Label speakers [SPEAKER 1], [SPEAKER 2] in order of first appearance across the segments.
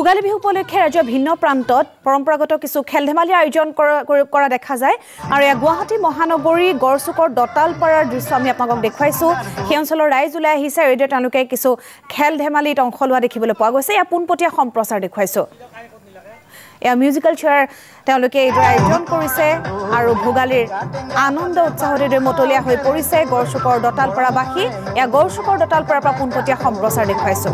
[SPEAKER 1] ভোগালী বিহু উপলক্ষে ৰাজ্যৰ ভিন্ন প্ৰান্তত পৰম্পৰাগত কিছু খেল ধেমালিৰ আয়োজন কৰা দেখা যায় আৰু এয়া গুৱাহাটী মহানগৰী গড়চুকৰ দতালপাৰাৰ দৃশ্য আমি আপোনালোকক দেখুৱাইছো সেই অঞ্চলৰ ৰাইজ ওলাই আহিছে আৰু এতিয়া তেওঁলোকে কিছু খেল ধেমালিত অংশ লোৱা দেখিবলৈ পোৱা গৈছে এয়া পোনপটীয়া সম্প্ৰচাৰ দেখুৱাইছো এয়া মিউজিকেল চেয়াৰ তেওঁলোকে এইদৰে আয়োজন কৰিছে আৰু ভোগালীৰ আনন্দ উৎসাহৰে মতলীয়া হৈ পৰিছে গড়চুকৰ দতালপাৰাবাসী এয়া গড়চুকৰ দতালপাৰাৰ পৰা পোনপটীয়া সম্প্ৰচাৰ দেখুৱাইছো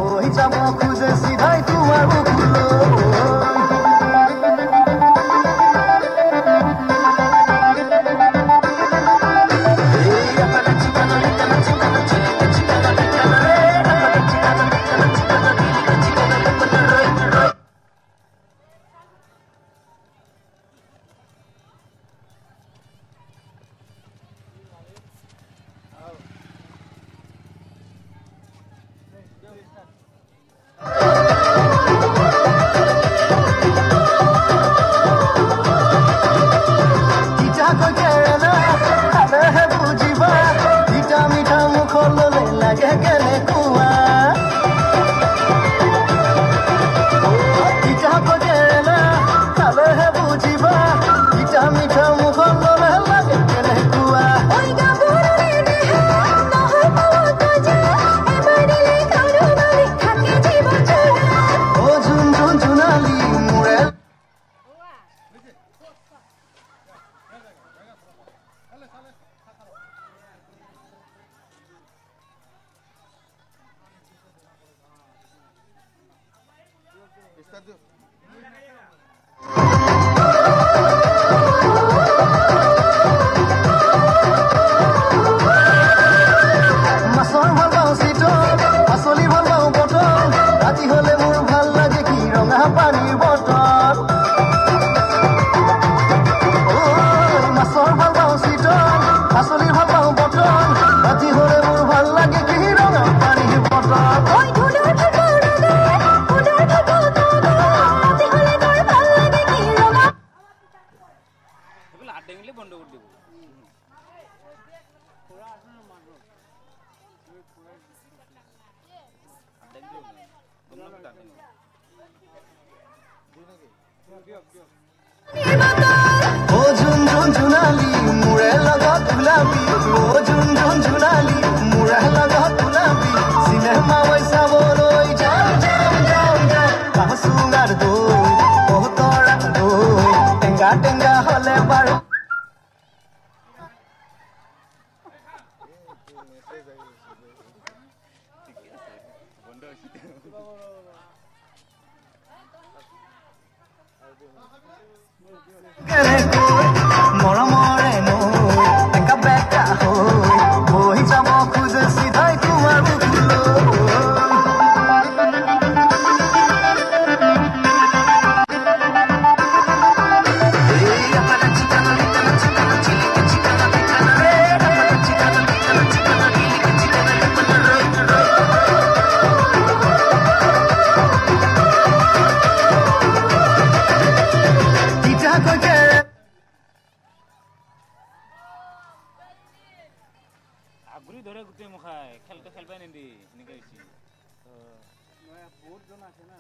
[SPEAKER 2] বহুত জন আছে না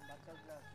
[SPEAKER 2] বাচ্চাগুলো আছে